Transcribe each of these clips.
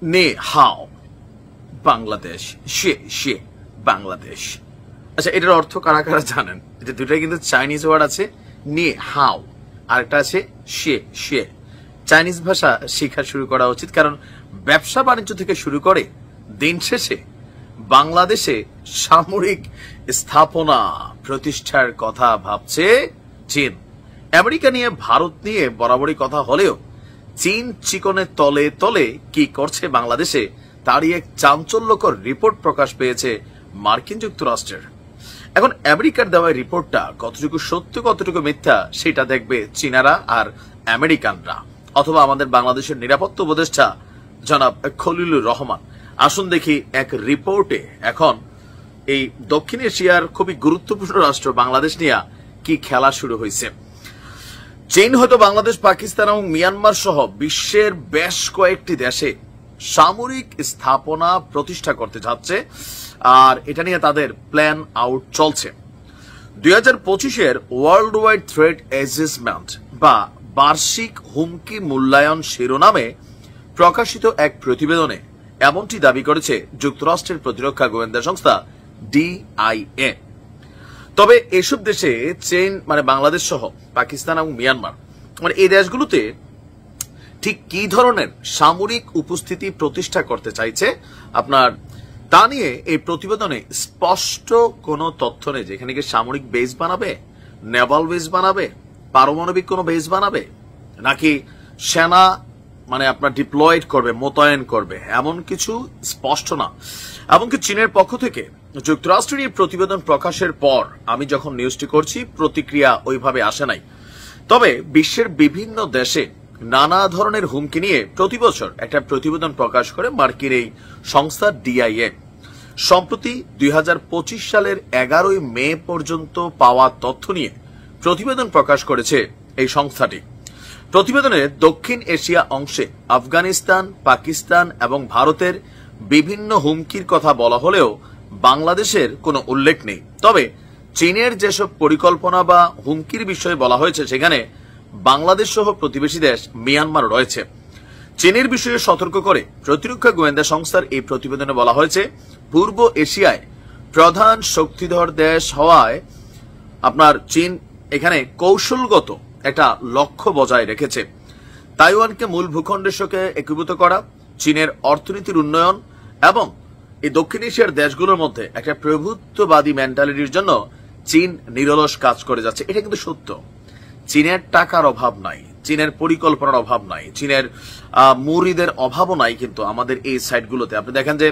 নে হাও বাংলাদেশ, সে বাংলাদেশ। আচ্ছা, এটার অর্থ কারা কারা জানেন? এটা দুটাই কিন্তু চাইনিজ ওয়ার্ড আছে, নে হাও, আরেকটা আছে সে। চাইনিজ ভাষা শেখা শুরু করা উচিত, কারণ ব্যবসা বাণিজ্য থেকে শুরু করে দিন শেষে বাংলাদেশে সামরিক স্থাপনা প্রতিষ্ঠার কথা ভাবছে চীন। আমেরিকা নিয়ে, ভারত নিয়ে বরাবরই কথা হলেও চীন চিকনের তলে তলে কি করছে বাংলাদেশে তারই এক চাঞ্চল্যকর রিপোর্ট প্রকাশ পেয়েছে মার্কিন যুক্তরাষ্ট্রের। এখন আমেরিকার দেওয়া রিপোর্টটা কতটুকু সত্য কতটুকু মিথ্যা সেটা দেখবে চীনারা আর আমেরিকানরা, অথবা আমাদের বাংলাদেশের নিরাপত্তা উপদেষ্টা জনাব খলিলুর রহমান। আসুন দেখি এক রিপোর্টে এখন এই দক্ষিণ এশিয়ার খুবই গুরুত্বপূর্ণ রাষ্ট্র বাংলাদেশ নিয়ে কি খেলা শুরু হয়েছে। চীন হয়তো বাংলাদেশ, পাকিস্তান এবং মিয়ানমার সহ বিশ্বের বেশ কয়েকটি দেশে সামরিক স্থাপনা প্রতিষ্ঠা করতে যাচ্ছে, আর এটা নিয়ে তাদের প্ল্যান আউট চলছে। 2025-এর ওয়ার্ল্ড ওয়াইড থ্রেট অ্যাসেসমেন্ট বা বার্ষিক হুমকি মূল্যায়ন শিরোনামে প্রকাশিত এক প্রতিবেদনে এমনটি দাবি করেছে যুক্তরাষ্ট্রের প্রতিরক্ষা গোয়েন্দা সংস্থা DIA। তবে এসব দেশে চীন মানে বাংলাদেশ সহ পাকিস্তান এবং মিয়ানমার মানে এই দেশগুলোতে ঠিক কি ধরনের সামরিক উপস্থিতি প্রতিষ্ঠা করতে চাইছে আপনার তা নিয়ে এই প্রতিবেদনে স্পষ্ট কোনো তথ্য নেই। যেখানে কি সামরিক বেস বানাবে, নেভাল বেস বানাবে, পারমাণবিক কোনো বেস বানাবে, নাকি সেনা মানে আপনার ডিপ্লয়েড করবে, মোতায়েন করবে, এমন কিছু স্পষ্ট না। এমনকি চীনের পক্ষ থেকে যুক্তরাষ্ট্রের এই প্রতিবেদন প্রকাশের পর আমি যখন নিউজটি করছি প্রতিক্রিয়া ওইভাবে আসে নাই। তবে বিশ্বের বিভিন্ন দেশে নানা ধরনের হুমকি নিয়ে প্রতি বছর একটা প্রতিবেদন প্রকাশ করে মার্কিন এই সংস্থা DIA। সম্প্রতি 2025 সালের 11 মে পর্যন্ত পাওয়া তথ্য নিয়ে প্রতিবেদন প্রকাশ করেছে এই সংস্থাটি। প্রতিবেদনে দক্ষিণ এশিয়া অংশে আফগানিস্তান, পাকিস্তান এবং ভারতের বিভিন্ন হুমকির কথা বলা হলেও বাংলাদেশের কোনো উল্লেখ নেই। তবে চীনের যেসব পরিকল্পনা বা হুমকির বিষয়ে বলা হয়েছে সেখানে বাংলাদেশ সহ প্রতিবেশী দেশ মিয়ানমার রয়েছে। চীনের বিষয়ে সতর্ক করে প্রতিরক্ষা গোয়েন্দা সংস্থার এই প্রতিবেদনে বলা হয়েছে, পূর্ব এশিয়ায় প্রধান শক্তিধর দেশ হওয়ায় আপনার চীন এখানে কৌশলগত একটা লক্ষ্য বজায় রেখেছে। তাইওয়ানকে মূল ভূখণ্ডের সঙ্গে একীভূত করা, চীনের অর্থনীতির উন্নয়ন এবং এই দক্ষিণ এশিয়ার দেশগুলোর মধ্যে একটা প্রভুত্ববাদী মেন্টালিটির জন্য চীন নিরলস কাজ করে যাচ্ছে। এটা কিন্তু সত্য। চীনের টাকার অভাব নাই, চীনের পরিকল্পনার অভাব নাই, চীনের মুরিদের অভাবও নাই। কিন্তু আমাদের এই সাইটগুলোতে আপনি দেখেন যে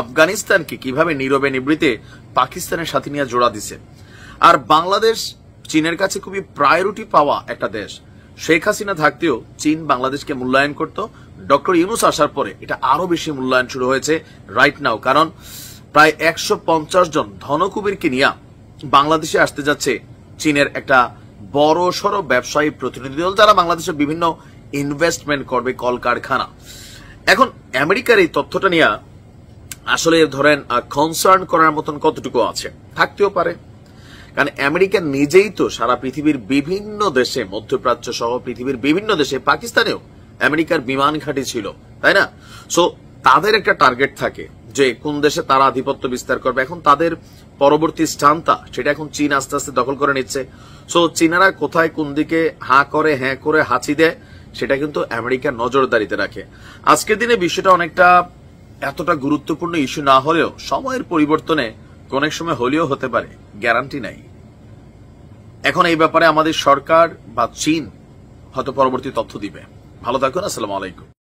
আফগানিস্তানকে কিভাবে নীরবে নিবৃতে পাকিস্তানের সাথে নিয়ে জোড়া দিছে। আর বাংলাদেশ চীনের কাছে খুবই প্রায়োরিটি পাওয়া একটা দেশ। শেখ হাসিনা থাকতেও চীন বাংলাদেশকে মূল্যায়ন করত। ডক্টর ইউনূস আসার পরে এটা আরো বেশি মূল্যায়ন শুরু হয়েছে রাইট নাও, কারণ প্রায় 150 জন ধনকুবেরকে নিয়ে বাংলাদেশে আসতে যাচ্ছে চীনের একটা বড় সড় ব্যবসায়ী প্রতিনিধি দল, যারা বাংলাদেশে বিভিন্ন ইনভেস্টমেন্ট করবে, কলকারখানা। এখন আমেরিকার এই তথ্যটা নিয়ে আসলে ধরেন কনসার্ন করার মতন কতটুকু আছে, থাকতেও পারে। কারণ আমেরিকা নিজেই তো সারা পৃথিবীর বিভিন্ন দেশে, মধ্যপ্রাচ্য সহ পৃথিবীর বিভিন্ন দেশে, পাকিস্তানেও আমেরিকার বিমান ঘাঁটি ছিল, তাই না? সো তাদের একটা টার্গেট থাকে যে কোন দেশে তারা আধিপত্য বিস্তার করবে। এখন তাদের পরবর্তী স্থানটা সেটা এখন চীন আস্তে আস্তে দখল করে নিচ্ছে। সো চীনারা কোথায় কোন দিকে হাঁ করে হ্যাঁ করে হাঁচি দেয় সেটা কিন্তু আমেরিকা নজরদারিতে রাখে। আজকের দিনে বিষয়টা অনেকটা এতটা গুরুত্বপূর্ণ ইস্যু না হলেও সময়ের পরিবর্তনে কোন এক সময় হলেও হতে পারে, গ্যারান্টি নাই। এখন এই ব্যাপারে আমাদের সরকার বা চীন হয়তো পরবর্তী তথ্য দিবে। ভালো থাকুন, আসসালামু আলাইকুম।